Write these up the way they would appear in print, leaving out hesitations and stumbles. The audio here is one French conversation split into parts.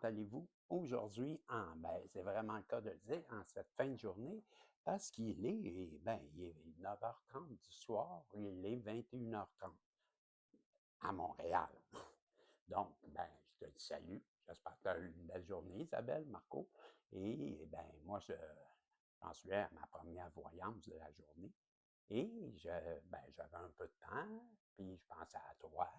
allez-vous aujourd'hui? Ben, c'est vraiment le cas de le dire, en cette fin de journée, parce qu'il est, ben, il est 9h30 du soir, il est 21h30 à Montréal. Donc, ben, je te dis salut. J'espère que tu as eu une belle journée, Isabelle, Marco. Et ben, moi, j'en suis à ma première voyance de la journée. Et ben, j'avais un peu de temps, puis je pensais à toi.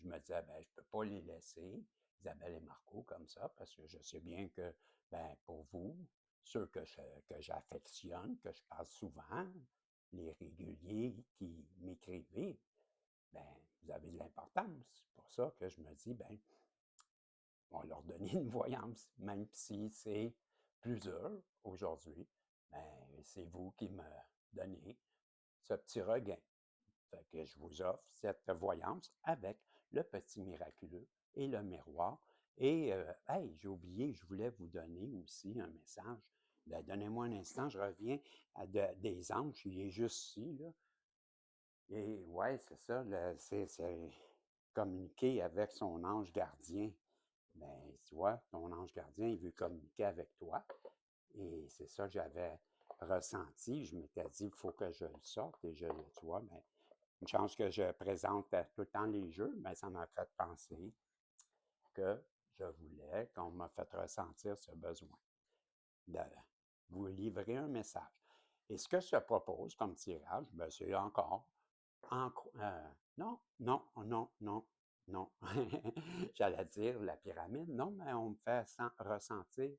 Je me disais, ben, je ne peux pas les laisser, Isabelle et Marco, comme ça, parce que je sais bien que, ben, pour vous, ceux que j'affectionne, que je parle souvent, les réguliers qui m'écrivent, ben, vous avez de l'importance. C'est pour ça que je me dis, ben, on va leur donner une voyance, même si c'est plus dur aujourd'hui, ben, c'est vous qui me donnez ce petit regain. Fait que je vous offre cette voyance avec le petit miraculeux et le miroir. Et, hey, j'ai oublié, je voulais vous donner aussi un message. Ben, donnez-moi un instant, je reviens à des anges. Il est juste ici, là. Et ouais, c'est ça, c'est communiquer avec son ange gardien. Ben, tu vois, ton ange gardien, il veut communiquer avec toi. Et c'est ça que j'avais ressenti. Je m'étais dit, il faut que je le sorte. Et tu vois, ben, une chance que je présente tout le temps les jeux, mais ça m'a fait penser que je voulais, qu'on m'a fait ressentir ce besoin de vous livrer un message. Et ce que je propose comme tirage, ben, c'est encore, non, non, non, non, non. J'allais dire la pyramide, non, mais on me fait ressentir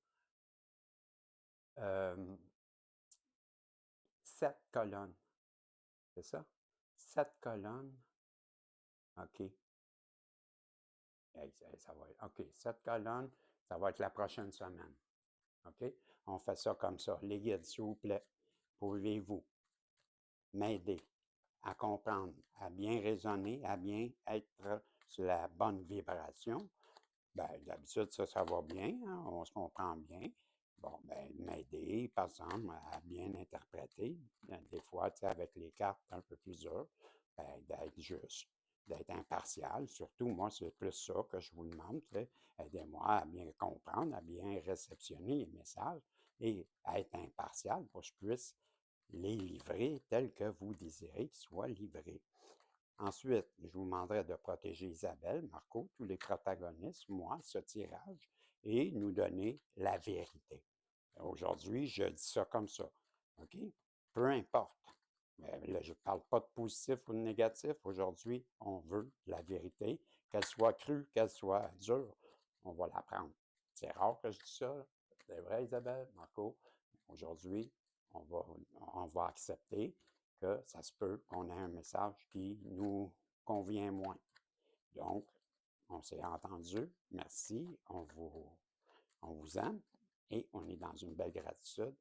7 colonnes, c'est ça? 7 colonnes, OK. Hey, ça va être, OK, 7 colonnes, ça va être la prochaine semaine. OK? On fait ça comme ça. Les guides, s'il vous plaît, pouvez-vous m'aider à comprendre, à bien raisonner, à bien être sur la bonne vibration? Ben, d'habitude, ça va bien, hein, on se comprend bien. Bon, ben, m'aider, par exemple, à bien interpréter. Des fois, tu sais, avec les cartes un peu plus dures, ben, d'être juste, d'être impartial. Surtout, moi, c'est plus ça que je vous demande. Tu sais. Aidez-moi à bien comprendre, à bien réceptionner les messages et à être impartial pour que je puisse les livrer tels que vous désirez qu'ils soient livrés. Ensuite, je vous demanderai de protéger Isabelle, Marco, tous les protagonistes, moi, ce tirage, et nous donner la vérité. Aujourd'hui, je dis ça comme ça. OK? Peu importe. Mais là, je ne parle pas de positif ou de négatif. Aujourd'hui, on veut la vérité, qu'elle soit crue, qu'elle soit dure. On va la prendre. C'est rare que je dis ça. C'est vrai, Isabelle, Marco. Aujourd'hui, on va, on va accepter que ça se peut qu'on ait un message qui nous convient moins. Donc, on s'est entendu. Merci. On vous aime et on est dans une belle gratitude.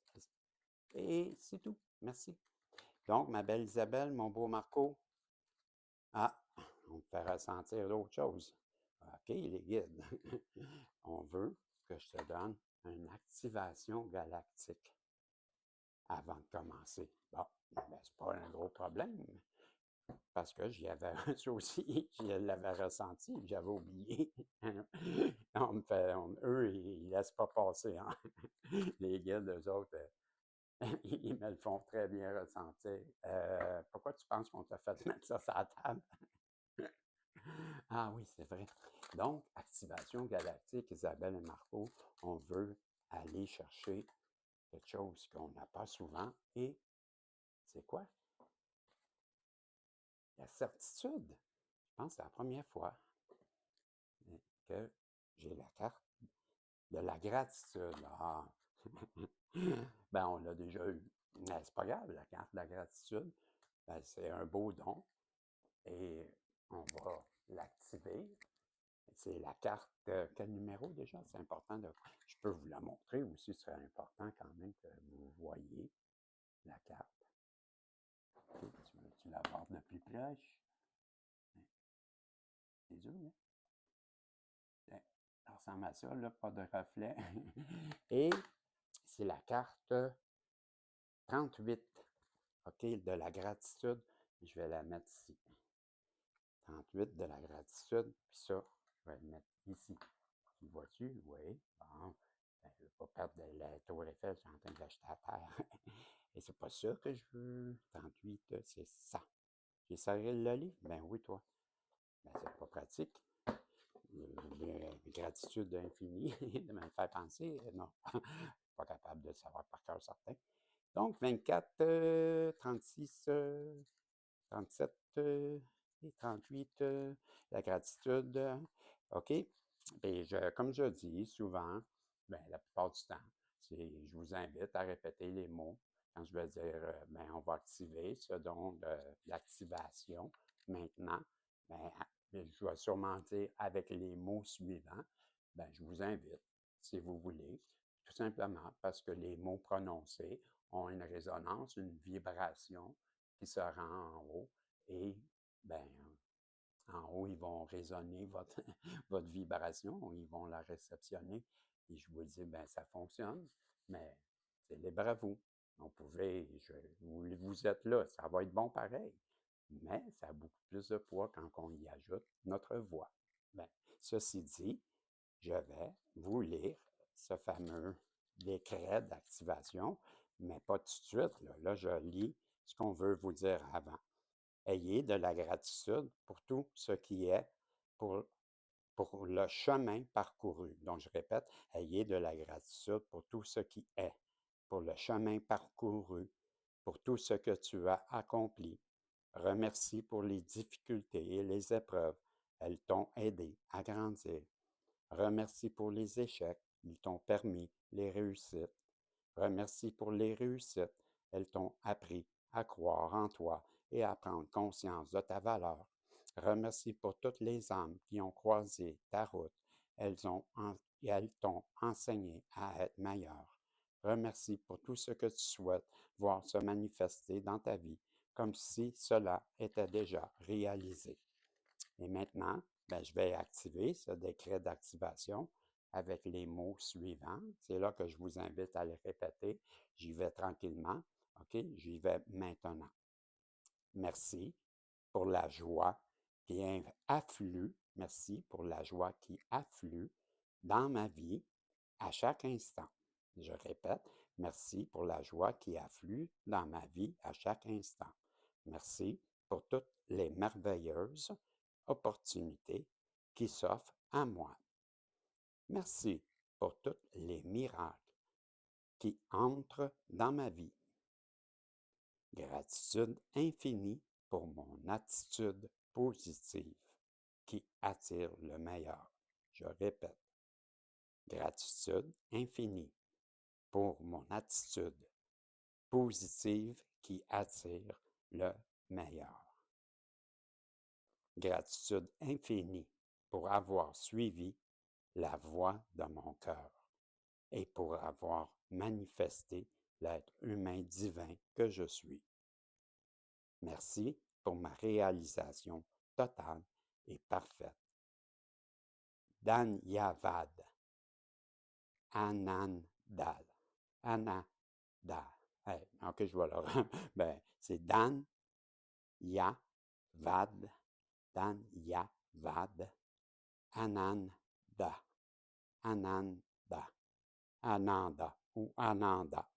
Et c'est tout. Merci. Donc, ma belle Isabelle, mon beau Marco, on me fait ressentir d'autres choses. OK, les guides. On veut que je te donne une activation galactique avant de commencer. Bon, ben, c'est pas un gros problème, parce que j'y avais ça aussi, je l'avais ressenti, j'avais oublié. Eux, ils ne laissent pas passer. Hein? Les guides, eux autres, ils me le font très bien ressentir. Pourquoi tu penses qu'on t'a fait mettre ça sur la table? Ah oui, c'est vrai. Donc, activation galactique, Isabelle et Marco, on veut aller chercher quelque chose qu'on n'a pas souvent. Et c'est quoi? La certitude. Je pense que c'est la première fois que j'ai la carte de la gratitude. Ah! Ben, on l'a déjà eu. Mais c'est pas grave, la carte de la gratitude, ben, c'est un beau don et on va l'activer. C'est la carte, quel numéro déjà? C'est important de. Je peux vous la montrer aussi, ce serait important quand même que vous voyez la carte. Okay, tu la voir de plus proche? C'est dur, hein? Ça ressemble à ça, là, pas de reflet. Et c'est la carte 38, OK, de la gratitude. Je vais la mettre ici. 38 de la gratitude, puis ça, je vais le mettre ici. Vois-tu? Oui. Bon. Ben, je ne veux pas perdre la tour Eiffel, je suis en train de l'acheter à terre. Et c'est pas ça que je veux. 38, c'est ça. J'ai serré le livre? Ben oui, toi. Ben, c'est pas pratique. Gratitude infinie de me faire penser. Non, pas capable de le savoir par cœur certain. Donc, 24, 36, 37 et 38, la gratitude. OK? Et comme je dis souvent, ben, la plupart du temps, je vous invite à répéter les mots. Quand je vais dire, ben, on va activer ce don de l'activation maintenant, ben, je vais sûrement dire avec les mots suivants, ben, je vous invite, si vous voulez, tout simplement parce que les mots prononcés ont une résonance, une vibration qui se rend en haut et ben, en haut, ils vont résonner votre, votre vibration, ils vont la réceptionner. Et je vous dis, ben, ça fonctionne, mais c'est libre à vous. On pouvait, vous êtes là, ça va être bon pareil, mais ça a beaucoup plus de poids quand on y ajoute notre voix. Ben, ceci dit, je vais vous lire ce fameux décret d'activation, mais pas tout de suite. Là, je lis ce qu'on veut vous dire avant. Ayez de la gratitude pour tout ce qui est, pour, pour le chemin parcouru. Donc, je répète, ayez de la gratitude pour tout ce qui est, pour le chemin parcouru, pour tout ce que tu as accompli. Remercie pour les difficultés et les épreuves. Elles t'ont aidé à grandir. Remercie pour les échecs. Ils t'ont permis les réussites. Remercie pour les réussites. Elles t'ont appris à croire en toi et à prendre conscience de ta valeur. Remercie pour toutes les âmes qui ont croisé ta route. Elles t'ont enseigné à être meilleur. Remercie pour tout ce que tu souhaites voir se manifester dans ta vie, comme si cela était déjà réalisé. Et maintenant, ben, je vais activer ce décret d'activation avec les mots suivants. C'est là que je vous invite à les répéter. J'y vais tranquillement. OK? J'y vais maintenant. Merci pour la joie qui afflue. Merci pour la joie qui afflue dans ma vie à chaque instant. Je répète, merci pour la joie qui afflue dans ma vie à chaque instant. Merci pour toutes les merveilleuses opportunités qui s'offrent à moi. Merci pour tous les miracles qui entrent dans ma vie. Gratitude infinie pour mon attitude positive qui attire le meilleur. Je répète, gratitude infinie pour mon attitude positive qui attire le meilleur. Gratitude infinie pour avoir suivi la voix de mon cœur et pour avoir manifesté l'être humain divin que je suis. Merci pour ma réalisation totale et parfaite. Dhanyavad. Anandal. Ananda. Hey, ok, je vois là. Ben, c'est Dan, Ya, Vad, Dan, Ya, Vad, Ananda. Ananda. Ananda ou Ananda.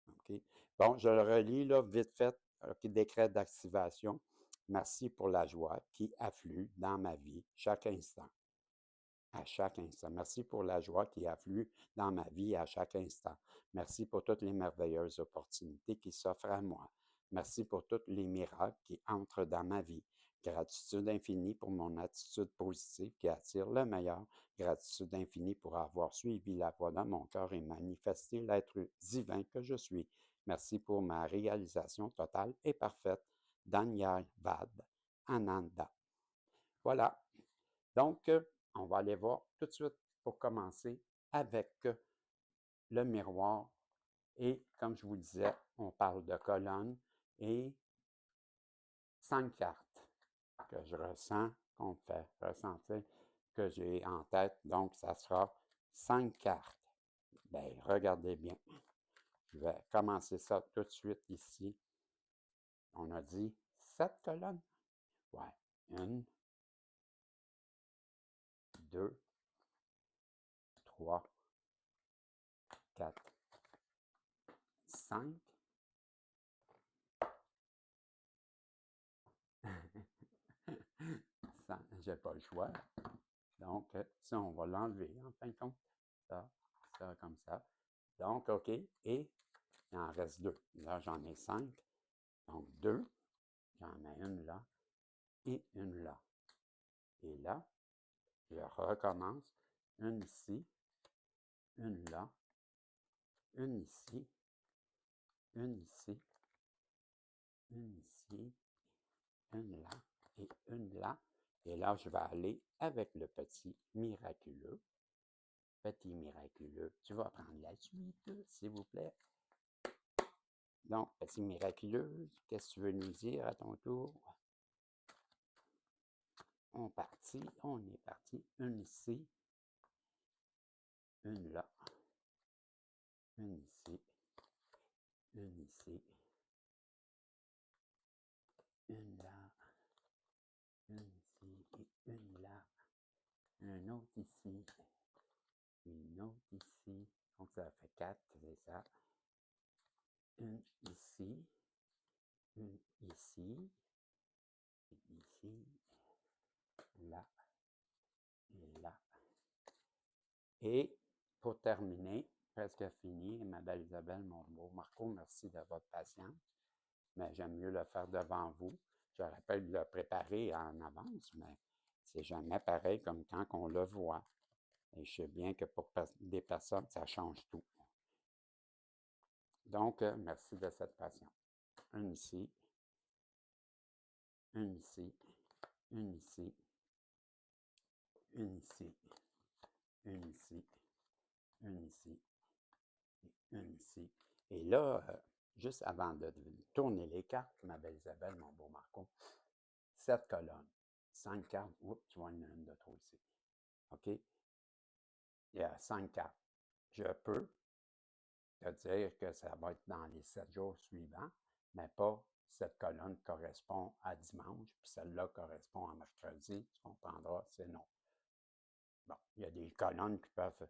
OK? Bon, je le relis là, vite fait. OK, décret d'activation. Merci pour la joie qui afflue dans ma vie chaque instant. À chaque instant. Merci pour la joie qui afflue dans ma vie à chaque instant. Merci pour toutes les merveilleuses opportunités qui s'offrent à moi. Merci pour tous les miracles qui entrent dans ma vie. Gratitude infinie pour mon attitude positive qui attire le meilleur. Gratitude infinie pour avoir suivi la voie dans mon cœur et manifesté l'être divin que je suis. Merci pour ma réalisation totale et parfaite. Dhanyavad Ananda. Voilà. Donc, on va aller voir tout de suite pour commencer avec le miroir. Et comme je vous disais, on parle de colonnes et 5 cartes que je ressens, qu'on fait ressentir, que j'ai en tête. Donc, ça sera 5 cartes. Bien, regardez bien. Je vais commencer ça tout de suite ici. On a dit 7 colonnes? Ouais. 1, 2, 3, 4, 5. J'ai pas le choix. Donc, ça, on va l'enlever en fin de compte. Ça, comme ça. Donc, OK. Et il en reste 2. Là, j'en ai 5. Donc, 2. J'en ai une là et une là. Et là, je recommence. Une ici, une là, une ici, une ici, une ici, une là et une là. Et là, je vais aller avec le petit miraculeux. Petit miraculeux, tu vas prendre la suite, s'il vous plaît. Donc, petit miraculeux, qu'est-ce que tu veux nous dire à ton tour? On est parti. Une ici, une là, une ici, une ici, une là, une ici et une là, un autre ici, une autre ici. Donc, ça fait 4, c'est ça. Une ici, une ici, ici, là, et là. Et pour terminer, presque fini, ma belle Isabelle, mon beau Marco, merci de votre patience, mais j'aime mieux le faire devant vous. Je rappelle de le préparer en avance, mais c'est jamais pareil comme quand on le voit. Et je sais bien que pour des personnes, ça change tout. Donc, merci de cette patience. Une ici, une ici, une ici, une ici, une ici, une ici, une ici. Et là, juste avant de tourner les cartes, ma belle Isabelle, mon beau Marco, 7 colonnes, 5 cartes. Oups, tu vois, une de trop ici. OK? Il y a 5 cartes. Je peux te dire que ça va être dans les 7 jours suivants, mais pas cette colonne correspond à dimanche, puis celle-là correspond à mercredi. Tu comprendras, c'est non. Bon, il y a des colonnes qui peuvent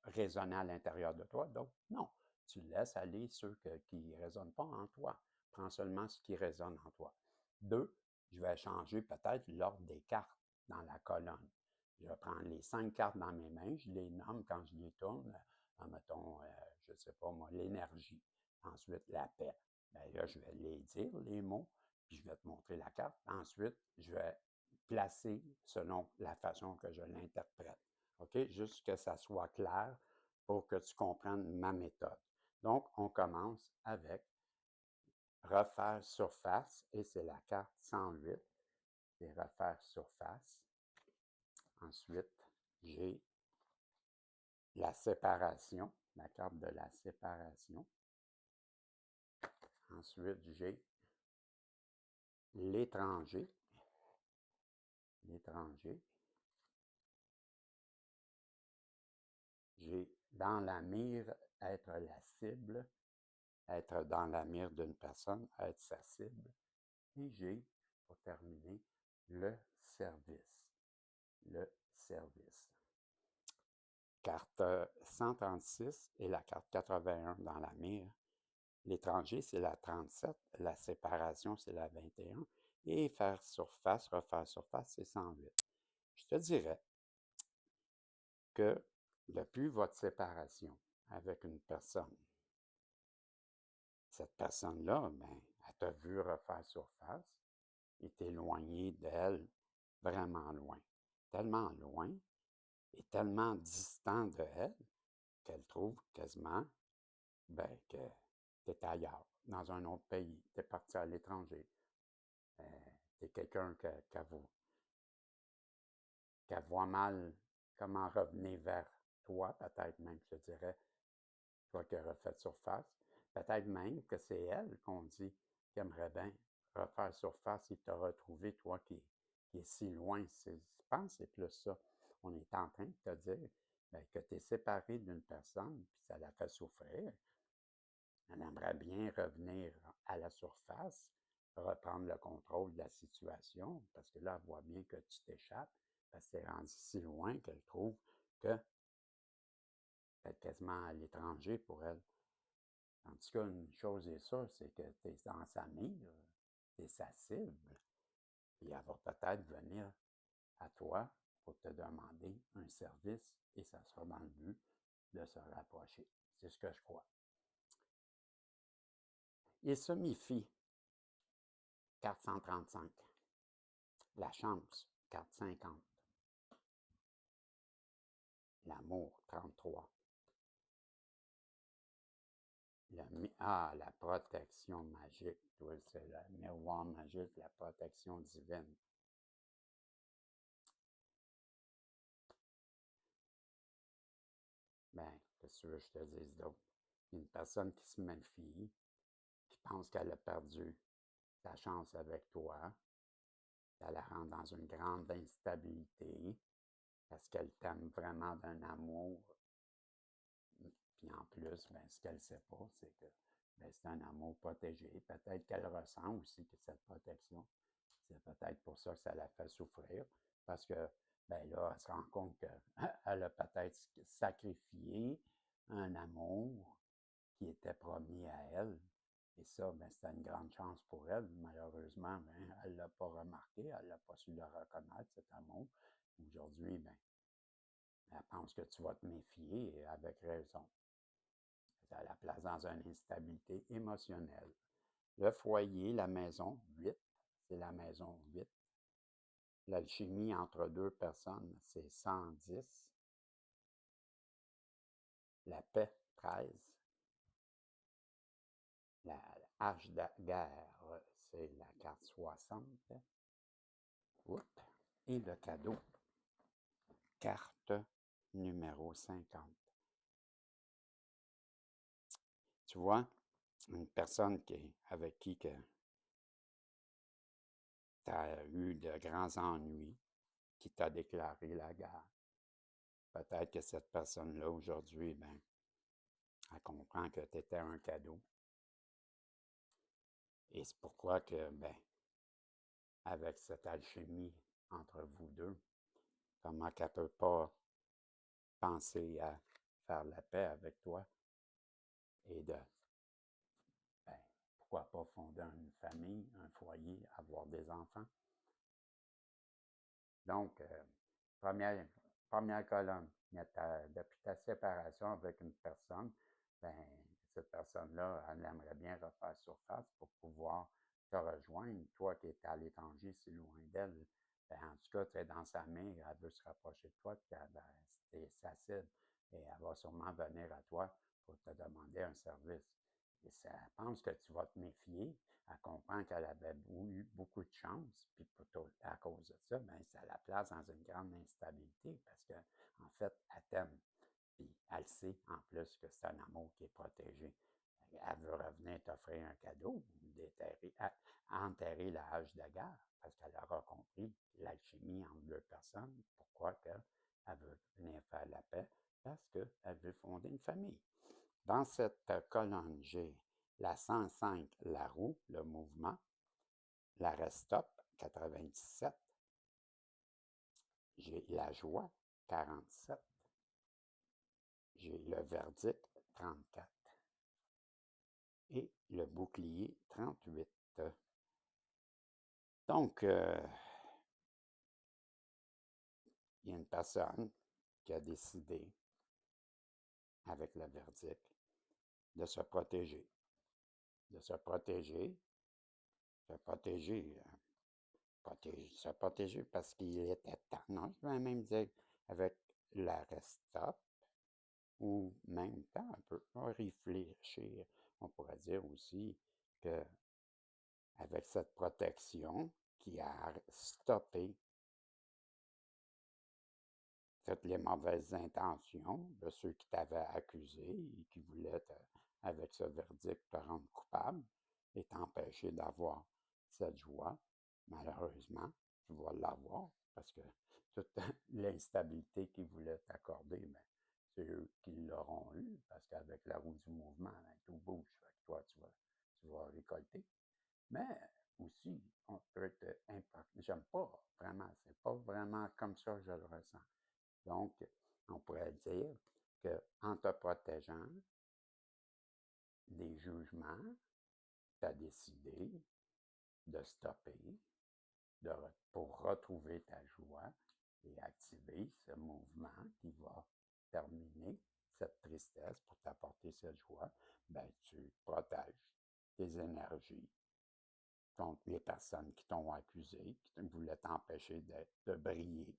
résonner à l'intérieur de toi, donc non. Tu laisses aller ceux qui ne résonnent pas en toi. Prends seulement ce qui résonne en toi. 2, je vais changer peut-être l'ordre des cartes dans la colonne. Je vais prendre les 5 cartes dans mes mains, je les nomme quand je les tourne, mettons, je ne sais pas moi, l'énergie. Ensuite, la paix. Bien là, je vais les dire, les mots, puis je vais te montrer la carte. Ensuite, je vais placer selon la façon que je l'interprète. OK? Juste que ça soit clair pour que tu comprennes ma méthode. Donc, on commence avec refaire surface, et c'est la carte 108, et refaire surface. Ensuite, j'ai la séparation, la carte de la séparation. Ensuite, j'ai l'étranger, l'étranger. J'ai dans la mire, être la cible, être dans la mire d'une personne, être sa cible. Et j'ai, pour terminer, le service. Le service. Carte 136 et la carte 81 dans la mire. L'étranger, c'est la 37. La séparation, c'est la 21. Et faire surface, refaire surface, c'est 108. Je te dirais que depuis votre séparation avec une personne, cette personne-là, ben, elle t'a vu refaire surface et t'es éloigné d'elle vraiment loin. Tellement loin et tellement distant de elle qu'elle trouve quasiment ben, que tu es ailleurs, dans un autre pays, tu es parti à l'étranger. Tu es quelqu'un qui voit mal comment revenir vers toi, peut-être même, je dirais, toi qui as refait surface. Peut-être même que c'est elle qu'on dit qui aimerait bien refaire surface et te retrouver, toi qui es si loin. Je pense que c'est plus ça. On est en train de te dire ben, que tu es séparé d'une personne, puis ça la fait souffrir. Elle aimerait bien revenir à la surface, reprendre le contrôle de la situation, parce que là, elle voit bien que tu t'échappes, parce que c'est rendu si loin qu'elle trouve que peut-être quasiment à l'étranger pour elle. En tout cas, une chose est sûre, c'est que tu es dans sa mire, tu es sa cible, et elle va peut-être venir à toi pour te demander un service et ça sera dans le but de se rapprocher. C'est ce que je crois. Il se méfie, 435. La chance, 450. L'amour, 33. La protection magique. Oui, c'est le miroir magique, la protection divine. Ben, qu'est-ce que tu veux que je te dise d'autre? Une personne qui se méfie, qui pense qu'elle a perdu sa chance avec toi, ça la rend dans une grande instabilité parce qu'elle t'aime vraiment d'un amour. Puis en plus, ben, ce qu'elle ne sait pas, c'est que ben, c'est un amour protégé. Peut-être qu'elle ressent aussi que cette protection. C'est peut-être pour ça que ça la fait souffrir. Parce que ben là, elle se rend compte qu'elle a peut-être sacrifié un amour qui était promis à elle. Et ça, ben, c'était une grande chance pour elle. Malheureusement, ben, elle ne l'a pas remarqué, elle n'a pas su le reconnaître, cet amour. Aujourd'hui, ben, elle pense que tu vas te méfier et avec raison. Ça la place dans une instabilité émotionnelle. Le foyer, la maison, 8, c'est la maison 8. L'alchimie entre deux personnes, c'est 110. La paix, 13. La hache de guerre, c'est la carte 60. Oups. Et le cadeau, carte numéro 50. Tu vois, une personne avec qui tu as eu de grands ennuis, qui t'a déclaré la guerre. Peut-être que cette personne-là, aujourd'hui, ben, elle comprend que tu étais un cadeau. Et c'est pourquoi que, ben, avec cette alchimie entre vous deux, comment qu'elle ne peut pas penser à faire la paix avec toi et de, ben, pourquoi pas fonder une famille, un foyer, avoir des enfants. Donc, première colonne, depuis ta séparation avec une personne, ben, cette personne-là, elle aimerait bien refaire surface pour pouvoir te rejoindre. Toi qui es à l'étranger, si loin d'elle, ben, en tout cas, tu es dans sa main, elle veut se rapprocher de toi, ben, c'est sa cible. Et elle va sûrement venir à toi pour te demander un service. Et ça, elle pense que tu vas te méfier. Elle comprend qu'elle avait eu beaucoup de chance, puis à cause de ça, ben, ça la place dans une grande instabilité parce qu'en fait, elle t'aime. Puis elle sait en plus que c'est un amour qui est protégé. Elle veut revenir t'offrir un cadeau, enterrer la hache de guerre, parce qu'elle aura compris l'alchimie entre deux personnes. Pourquoi elle veut venir faire la paix? Parce qu'elle veut fonder une famille. Dans cette colonne, j'ai la 105, la roue, le mouvement, l'arrêt stop, 97, j'ai la joie, 47, j'ai le verdict, 34 et le bouclier, 38. Donc, il y a une personne qui a décidé, avec le verdict, de se protéger. De se protéger, se protéger, se protéger parce qu'il était temps. Non, je vais même dire avec l'arrêt stop, ou même temps un peu réfléchir. On pourrait dire aussi que avec cette protection qui a stoppé toutes les mauvaises intentions de ceux qui t'avaient accusé et qui voulaient, avec ce verdict, te rendre coupable et t'empêcher d'avoir cette joie. Malheureusement, tu vas l'avoir parce que toute l'instabilité qu'ils voulaient t'accorder, ben, c'est eux qui l'auront eu parce qu'avec la roue du mouvement, ben, tout bouge. Fait que toi, tu vas récolter. Mais aussi, on peut être impacté. J'aime pas vraiment, c'est pas vraiment comme ça que je le ressens. Donc, on pourrait dire qu'en te protégeant des jugements, tu as décidé de stopper pour retrouver ta joie et activer ce mouvement qui va terminer cette tristesse pour t'apporter cette joie. Ben, tu protèges tes énergies contre les personnes qui t'ont accusé, qui voulaient t'empêcher de briller.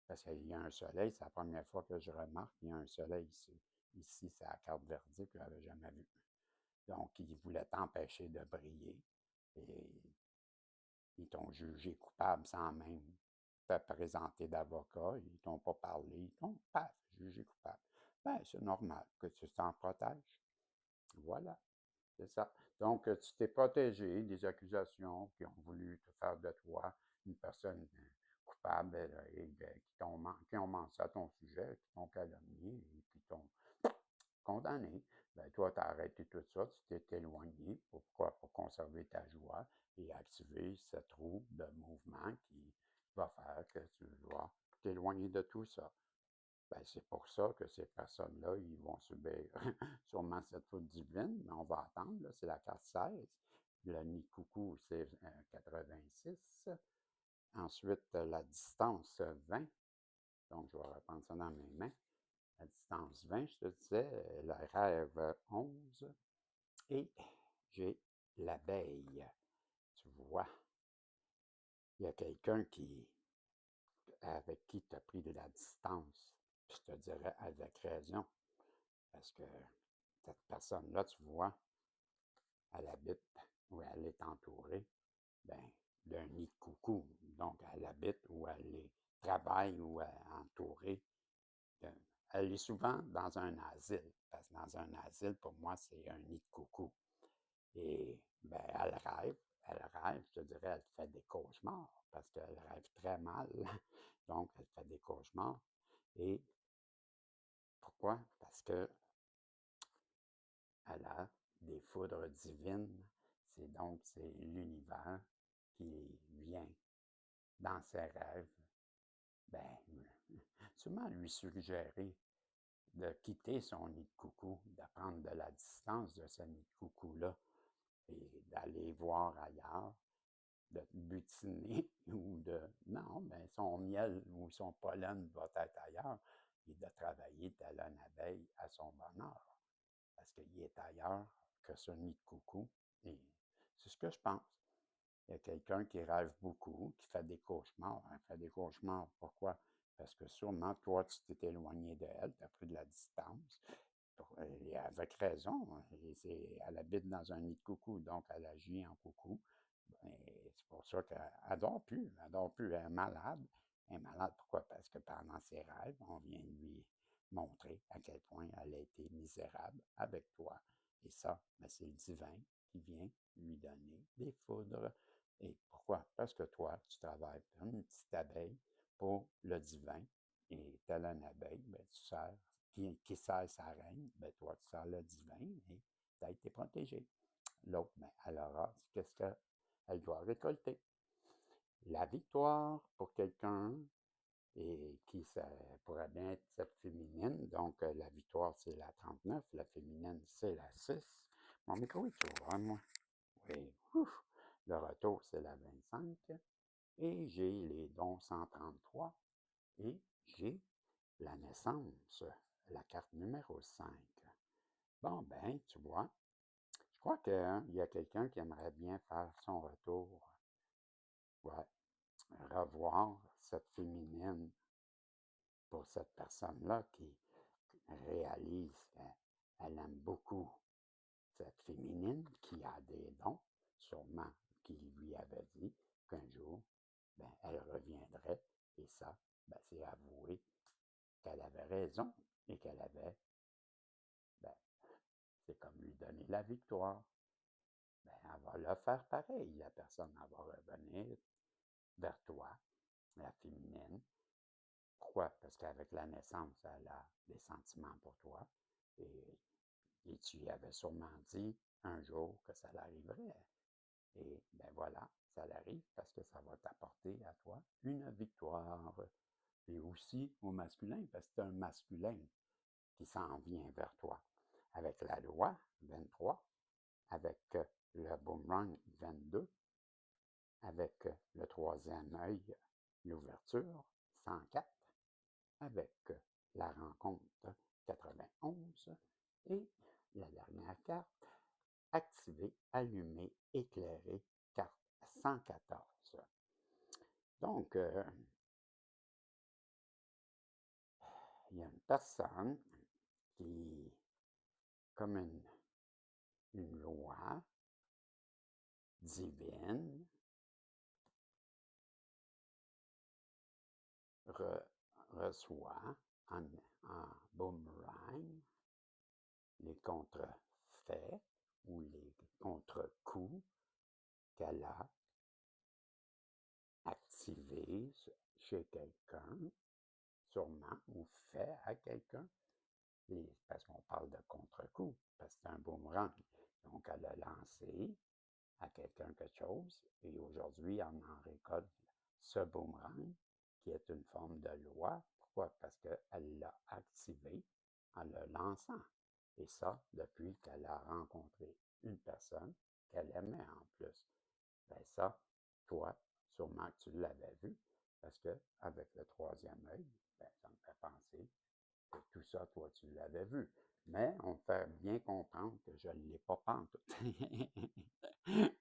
Parce qu'il y a un soleil, c'est la première fois que je remarque qu'il y a un soleil ici. Ici, c'est la carte verdict que je n'avais jamais vue. Donc, ils voulaient t'empêcher de briller. Et ils t'ont jugé coupable sans même te présenter d'avocat. Ils t'ont pas parlé. Ils t'ont pas jugé coupable. Ben, c'est normal que tu t'en protèges. Voilà. C'est ça. Donc, tu t'es protégé des accusations qui ont voulu te faire de toi une personne coupable et qui ont menti à ton sujet, qui t'ont calomnié et qui t'ont condamné. Ben, toi, tu as arrêté tout ça, tu t'es éloigné. Pourquoi? Pour conserver ta joie et activer cette roue de mouvement qui va faire que tu vas t'éloigner de tout ça. Ben, c'est pour ça que ces personnes-là, ils vont subir sûrement cette faute divine, mais on va attendre. Là, c'est la carte 16. Le nid coucou, c'est 86. Ensuite, la distance 20. Donc, je vais reprendre ça dans mes mains. La distance 20, je te disais, le rêve 11. Et j'ai l'abeille. Tu vois, il y a quelqu'un avec qui tu as pris de la distance. Puis je te dirais avec raison. Parce que cette personne-là, tu vois, elle habite où elle est entourée, ben, d'un nid de coucou. Donc, elle habite où elle est, travaille où elle est entourée. Elle est souvent dans un asile. Parce que dans un asile, pour moi, c'est un nid de coucou. Et ben, elle rêve, je te dirais, elle fait des cauchemars parce qu'elle rêve très mal. Donc, elle fait des cauchemars. Et pourquoi? Parce que elle a des foudres divines. C'est l'univers qui vient dans ses rêves, ben, sûrement lui suggérer de quitter son nid de coucou, de prendre de la distance de ce nid de coucou-là et d'aller voir ailleurs, de butiner ou de... Non, mais son miel ou son pollen va être ailleurs et de travailler tel une abeille à son bonheur parce qu'il est ailleurs que ce nid de coucou. Et c'est ce que je pense. Il y a quelqu'un qui rêve beaucoup, qui fait des cauchemars. Elle fait des cauchemars. Pourquoi? Parce que sûrement, toi, tu t'es éloigné d'elle, tu as pris de la distance. Et avec raison. Elle habite dans un nid de coucou, donc elle agit en coucou. Et c'est pour ça qu'elle dort plus. Elle dort plus. Elle est malade. Elle est malade. Pourquoi? Parce que pendant ses rêves, on vient lui montrer à quel point elle a été misérable avec toi. Et ça, ben, c'est le divin qui vient lui donner des foudres. Et pourquoi? Parce que toi, tu travailles comme une petite abeille pour le divin. Et telle une abeille, ben, tu sers, qui sert sa reine, ben, toi, tu sers le divin et tu as été protégé. L'autre, ben, elle aura, qu'est-ce qu'elle doit récolter? La victoire pour quelqu'un et qui ça pourrait bien être cette féminine. Donc, la victoire, c'est la 39, la féminine, c'est la 6. Mon micro est toujours, hein, moi? Oui. Ouf. Le retour, c'est la 25. Et j'ai les dons 133. Et j'ai la naissance, la carte numéro 5. Bon, ben, tu vois, je crois qu'il y a quelqu'un qui aimerait bien faire son retour. Ouais, revoir cette féminine pour cette personne-là qui réalise qu'elle aime beaucoup cette féminine qui a des dons, sûrement qui lui avait dit qu'un jour, ben, elle reviendrait. Et ça, ben, c'est avouer qu'elle avait raison et qu'elle avait, ben, c'est comme lui donner la victoire. Ben, elle va le faire pareil. La personne, elle va revenir vers toi, la féminine. Pourquoi? Parce qu'avec la naissance, elle a des sentiments pour toi. Et tu lui avais sûrement dit un jour que ça l'arriverait. Et ben voilà, ça l'arrive parce que ça va t'apporter à toi une victoire. Et aussi au masculin, parce que c'est un masculin. qui s'en vient vers toi. Avec la loi, 23, avec le boomerang, 22, avec le troisième œil, l'ouverture, 104, avec la rencontre, 91, et la dernière carte, activer, allumer, éclairer, carte 114. Donc, il y a une personne qui, comme une loi divine, reçoit en boomerang les contrefaits ou les contre-coups qu'elle a activés chez quelqu'un, sûrement, ou fait à quelqu'un, parce qu'on parle de contre-coup, parce que c'est un boomerang. Donc, elle a lancé à quelqu'un quelque chose, et aujourd'hui, on en récolte ce boomerang, qui est une forme de loi. Pourquoi? Parce qu'elle l'a activé en le lançant. Et ça, depuis qu'elle a rencontré une personne qu'elle aimait en plus. Ben ça, toi, sûrement que tu l'avais vu, parce que avec le troisième œil, ben, ça me fait penser que tout ça, toi, tu l'avais vu. Mais on fait bien comprendre que je ne l'ai pas pantoute.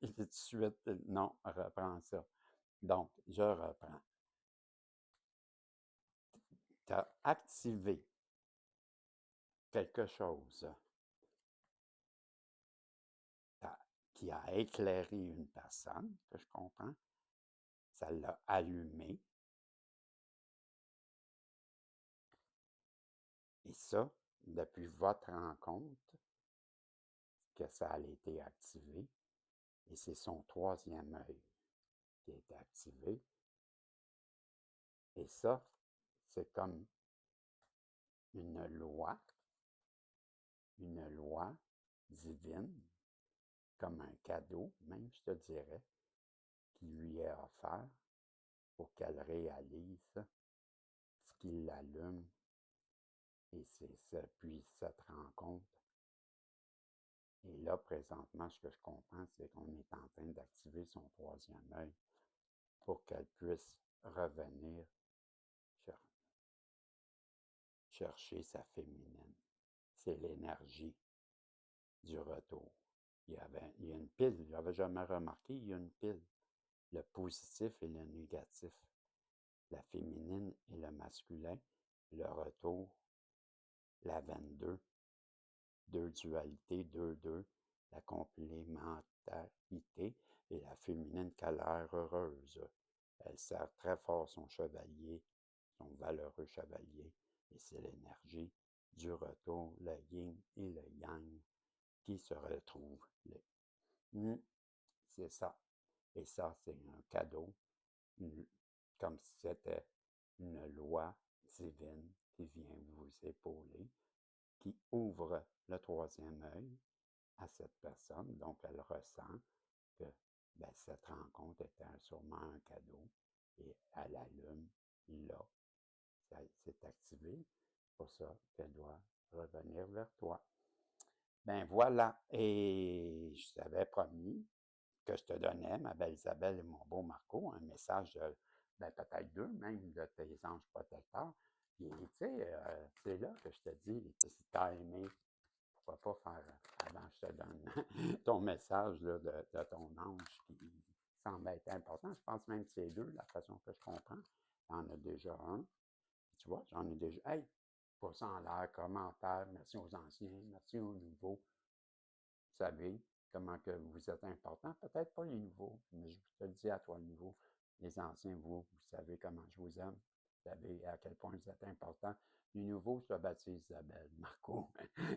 Et tout de suite, non, reprends ça. Donc, je reprends. Tu as activé quelque chose qui a éclairé une personne, que je comprends. Ça l'a allumé. Et ça, depuis votre rencontre, que ça a été activé. Et c'est son troisième œil qui a été activé. Et ça, c'est comme une loi divine, comme un cadeau, même je te dirais, qui lui est offert pour qu'elle réalise ce qui l'allume. Et c'est ça, puis cette rencontre. Et là, présentement, ce que je comprends, c'est qu'on est en train d'activer son troisième œil pour qu'elle puisse revenir chercher sa féminine. C'est l'énergie du retour. Il y a une pile, je n'avais jamais remarqué, il y a une pile. Le positif et le négatif. La féminine et le masculin. Le retour, la 22. Deux dualités, deux. La complémentarité et la féminine qui a l'air heureuse. Elle sert très fort son chevalier, son valeureux chevalier. Et c'est l'énergie du retour, le yin et le yang, qui se retrouvent. C'est ça. Et ça, c'est un cadeau, comme si c'était une loi divine qui vient vous épauler, qui ouvre le troisième œil à cette personne. Donc, elle ressent que ben, cette rencontre était sûrement un cadeau et elle allume là. Ça s'est activé. C'est pour ça qu'elle doit revenir vers toi. Ben voilà. Et je t'avais promis que je te donnais, ma belle Isabelle et mon beau Marco, un message, ben, peut-être deux même, de tes anges protecteurs. Et tu sais, c'est là que je te dis, si tu as aimé, pourquoi pas faire, avant je te donne ton message là, de ton ange qui semble être important. Je pense même que c'est deux, la façon que je comprends. Il y en a déjà un. Tu vois, j'en ai déjà. Hey, pouce en l'air, commentaire, merci aux anciens, merci aux nouveaux. Vous savez comment que vous êtes important. Peut-être pas les nouveaux, mais je te le dis à toi, le nouveau. Les anciens, vous savez comment je vous aime. Vous savez à quel point vous êtes important. Les nouveaux, je te baptise Isabelle, Marco.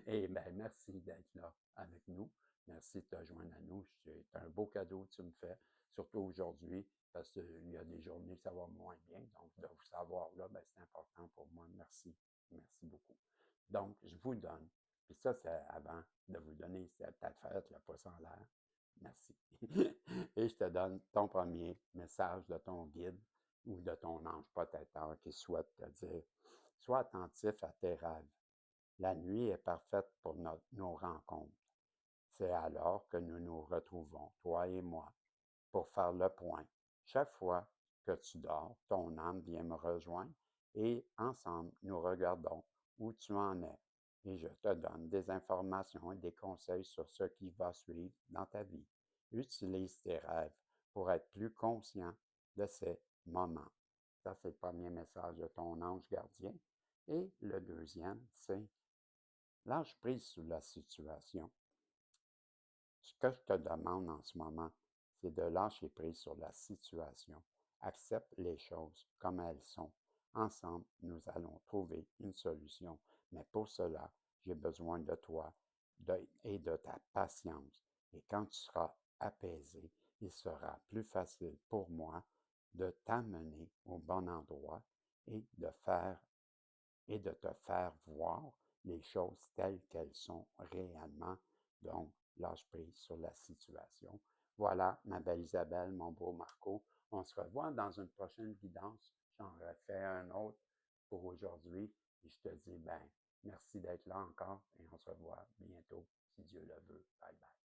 Et bien, merci d'être là avec nous. Merci de te joindre à nous. C'est un beau cadeau que tu me fais, surtout aujourd'hui, parce qu'il y a des journées que ça va moins bien. Donc, de vous savoir là, ben, c'est important pour moi. Merci. Merci beaucoup. Donc, je vous donne. Puis ça, c'est avant de vous donner cette fête, le poisson en l'air. Merci. Et je te donne ton premier message de ton guide ou de ton ange protecteur qui souhaite te dire, sois attentif à tes rêves. La nuit est parfaite pour nos rencontres. C'est alors que nous nous retrouvons, toi et moi, pour faire le point. Chaque fois que tu dors, ton âme vient me rejoindre et ensemble, nous regardons où tu en es. Et je te donne des informations et des conseils sur ce qui va suivre dans ta vie. Utilise tes rêves pour être plus conscient de ces moments. Ça, c'est le premier message de ton ange gardien. Et le deuxième, c'est lâche prise sur la situation. Ce que je te demande en ce moment, c'est de lâcher prise sur la situation. Accepte les choses comme elles sont. Ensemble, nous allons trouver une solution. Mais pour cela, j'ai besoin de toi et de ta patience. Et quand tu seras apaisé, il sera plus facile pour moi de t'amener au bon endroit et de te faire voir les choses telles qu'elles sont réellement. Donc, lâche prise sur la situation. Voilà, ma belle Isabelle, mon beau Marco. On se revoit dans une prochaine guidance. J'en refais un autre pour aujourd'hui. Et je te dis, ben, merci d'être là encore et on se revoit bientôt, si Dieu le veut. Bye bye.